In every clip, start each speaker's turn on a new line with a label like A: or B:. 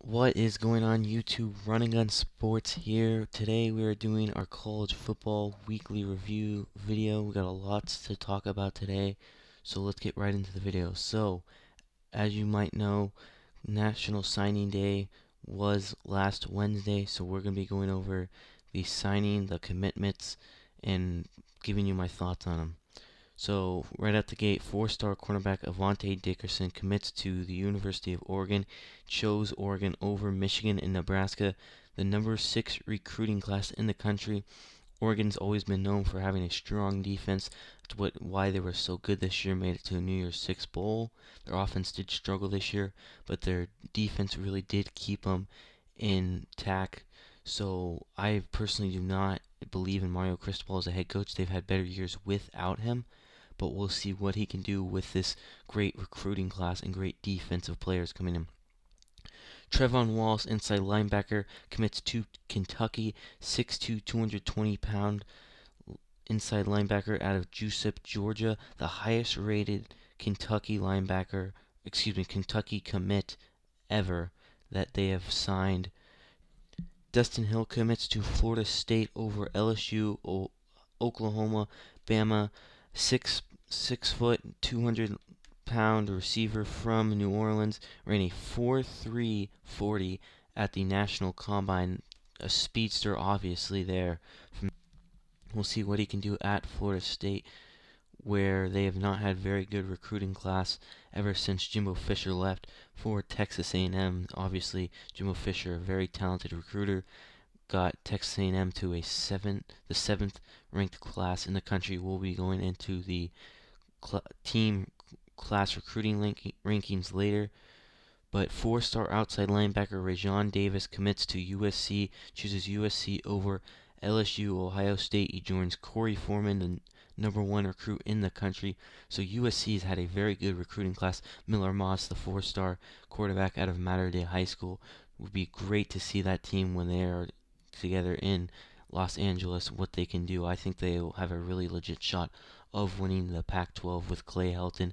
A: What is going on YouTube? Running Gun Sports here. Today we are doing our college football weekly review video. We got a lot to talk about today, so let's get right into the video. So, as you might know, National Signing Day was last Wednesday, so we're going to be going over the signing, the commitments, and giving you my thoughts on them. So, right out the gate, four-star cornerback Avante Dickerson commits to the University of Oregon, chose Oregon over Michigan and Nebraska, the number 6 recruiting class in the country. Oregon's always been known for having a strong defense. That's why they were so good this year, made it to a New Year's Six Bowl. Their offense did struggle this year, but their defense really did keep them intact. So I personally do not believe in Mario Cristobal as a head coach. They've had better years without him, but we'll see what he can do with this great recruiting class and great defensive players coming in. Trevon Wallace, inside linebacker, commits to Kentucky, 6'2", 220-pound inside linebacker out of Jesup, Georgia, the highest rated Kentucky commit ever that they have signed. Dustin Hill commits to Florida State over LSU, Oklahoma, Bama, 6 foot, 200-pound receiver from New Orleans, ran a 4.3 40 at the National Combine. A speedster, obviously, there. We'll see what he can do at Florida State, where they have not had very good recruiting class ever since Jimbo Fisher left for Texas A&M. Obviously, Jimbo Fisher, a very talented recruiter, got Texas A&M to the seventh ranked class in the country. We'll be going into the team class recruiting rankings later. But four-star outside linebacker Rajon Davis commits to USC, chooses USC over LSU, Ohio State. He joins Corey Foreman, the number 1 recruit in the country. So USC has had a very good recruiting class. Miller Moss, the four-star quarterback out of Mater Dei High School. It would be great to see that team when they are together in Los Angeles, what they can do. I think they will have a really legit shot of winning the Pac-12 with Clay Helton.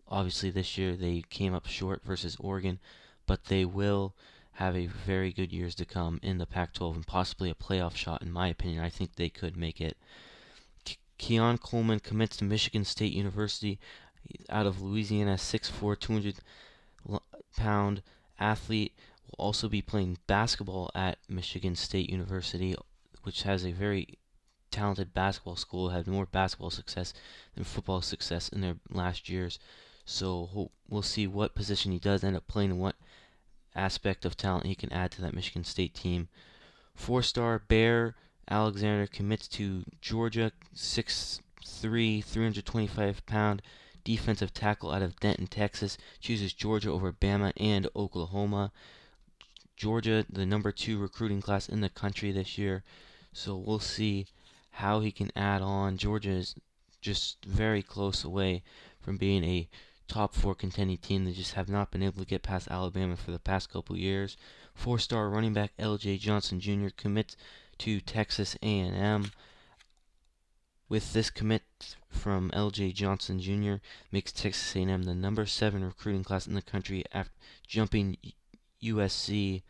A: Obviously, this year they came up short versus Oregon, but they will have a very good years to come in the Pac-12 and possibly a playoff shot. In my opinion, I think they could make it. Keon Coleman commits to Michigan State University out of Louisiana, 6'4", 200-pound athlete. Will also be playing basketball at Michigan State University, which has a very talented basketball school, had more basketball success than football success in their last years. So we'll see what position he does end up playing and what aspect of talent he can add to that Michigan State team. Four-star Bear Alexander commits to Georgia, 6'3", 325-pound defensive tackle out of Denton, Texas. Chooses Georgia over Bama and Oklahoma. Georgia, the number 2 recruiting class in the country this year. So we'll see how he can add on. Georgia is just very close away from being a top 4 contending team. They just have not been able to get past Alabama for the past couple years. Four-star running back L.J. Johnson Jr. commits to Texas A&M. With this commit from L.J. Johnson Jr. makes Texas A&M the number 7 recruiting class in the country after jumping USC.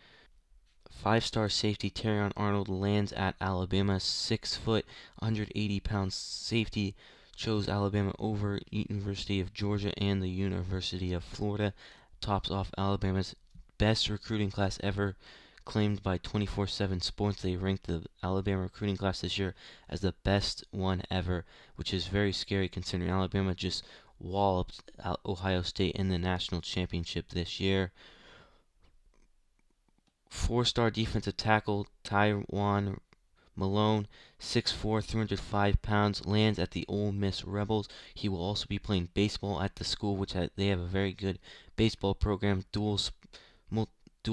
A: Five-star safety Terrion Arnold lands at Alabama. 6 foot, 180-pound safety chose Alabama over University of Georgia and the University of Florida. Tops off Alabama's best recruiting class ever, claimed by 24/7 Sports. They ranked the Alabama recruiting class this year as the best one ever, which is very scary considering Alabama just walloped Ohio State in the national championship this year. Four-star defensive tackle Tywone Malone, 6'4", 305 pounds, lands at the Ole Miss Rebels. He will also be playing baseball at the school, which they have a very good baseball program. Dual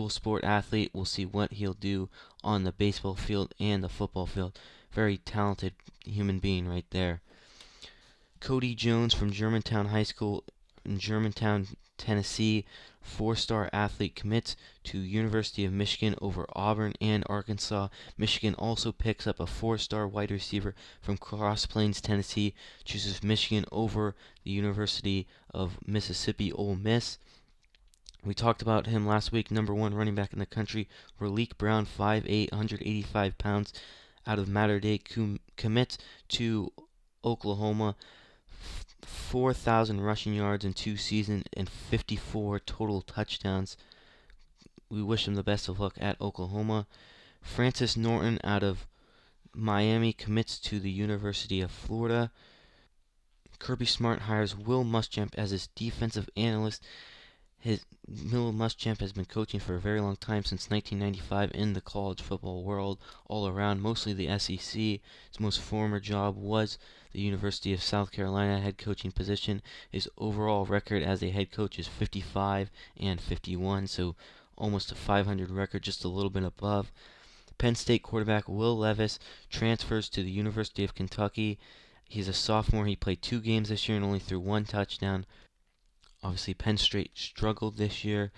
A: sport athlete. We'll see what he'll do on the baseball field and the football field. Very talented human being right there. Cody Jones from Germantown High School in Germantown, Tennessee. Four-star athlete commits to University of Michigan over Auburn and Arkansas. Michigan also picks up a four-star wide receiver from Cross Plains, Tennessee. Chooses Michigan over the University of Mississippi Ole Miss. We talked about him last week, number one running back in the country. Raleek Brown, 5'8", 185 pounds, out of Mater Dei, commits to Oklahoma. 4,000 rushing yards in 2 seasons and 54 total touchdowns. We wish him the best of luck at Oklahoma. Francis Norton out of Miami commits to the University of Florida. Kirby Smart hires Will Muschamp as his defensive analyst. Will Muschamp has been coaching for a very long time, since 1995, in the college football world, all around, mostly the SEC. His most former job was the University of South Carolina head coaching position. His overall record as a head coach is 55-51, so almost a 500 record, just a little bit above. Penn State quarterback Will Levis transfers to the University of Kentucky. He's a sophomore. He played 2 games this year and only threw 1 touchdown. Obviously, Penn State struggled this year,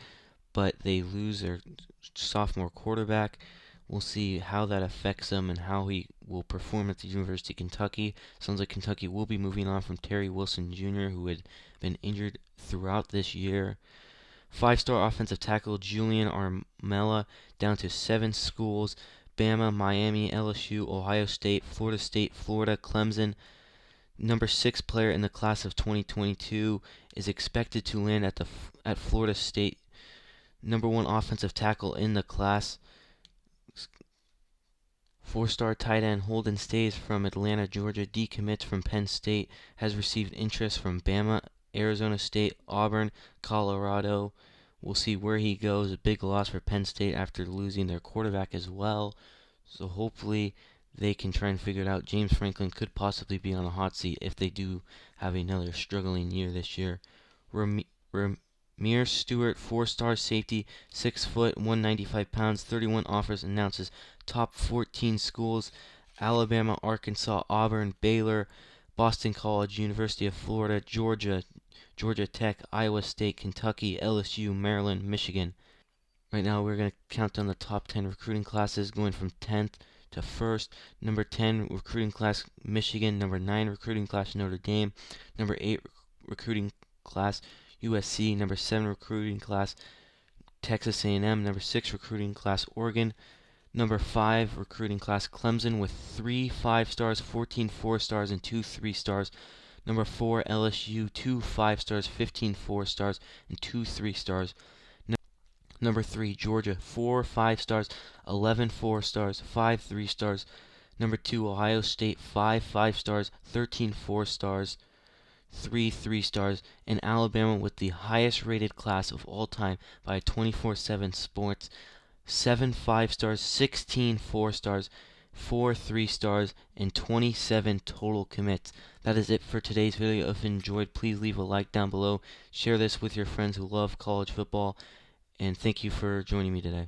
A: but they lose their sophomore quarterback. We'll see how that affects him and how he will perform at the University of Kentucky. Sounds like Kentucky will be moving on from Terry Wilson Jr., who had been injured throughout this year. 5-star offensive tackle Julian Armella down to 7 schools: Bama, Miami, LSU, Ohio State, Florida, Clemson. Number 6 player in the class of 2022 is expected to land at Florida State. Number 1 offensive tackle in the class. 4-star tight end Holden Stays from Atlanta, Georgia, decommits from Penn State, has received interest from Bama, Arizona State, Auburn, Colorado. We'll see where he goes. A big loss for Penn State after losing their quarterback as well. So hopefully they can try and figure it out. James Franklin could possibly be on the hot seat if they do have another struggling year this year. Ramir Stewart, 4-star safety, 6 foot, 195 pounds, 31 offers, announces top 14 schools: Alabama, Arkansas, Auburn, Baylor, Boston College, University of Florida, Georgia, Georgia Tech, Iowa State, Kentucky, LSU, Maryland, Michigan. Right now we're going to count down the top 10 recruiting classes, going from 10th to 1st. Number 10 recruiting class Michigan. Number 9 recruiting class Notre Dame. Number 8 recruiting class USC. Number 7 recruiting class Texas A&M. Number 6 recruiting class Oregon. Number 5 recruiting class Clemson, with 3 5-stars, 14 4-stars, and 2 3-stars. Number 4 LSU, 2 5-stars, 15 4-stars, and 2 3-stars. Number 3 Georgia, 4 5-stars, 11 4-stars, 5 3-stars. Number 2 Ohio State, 5 5-stars, 13 4-stars, 3 3-stars. And Alabama, with the highest rated class of all time by 24/7 Sports, 7 5-stars, 16 4-stars, 4 3-stars, and 27 total commits. That is it for today's video. If you enjoyed, please leave a like down below. Share this with your friends who love college football. And thank you for joining me today.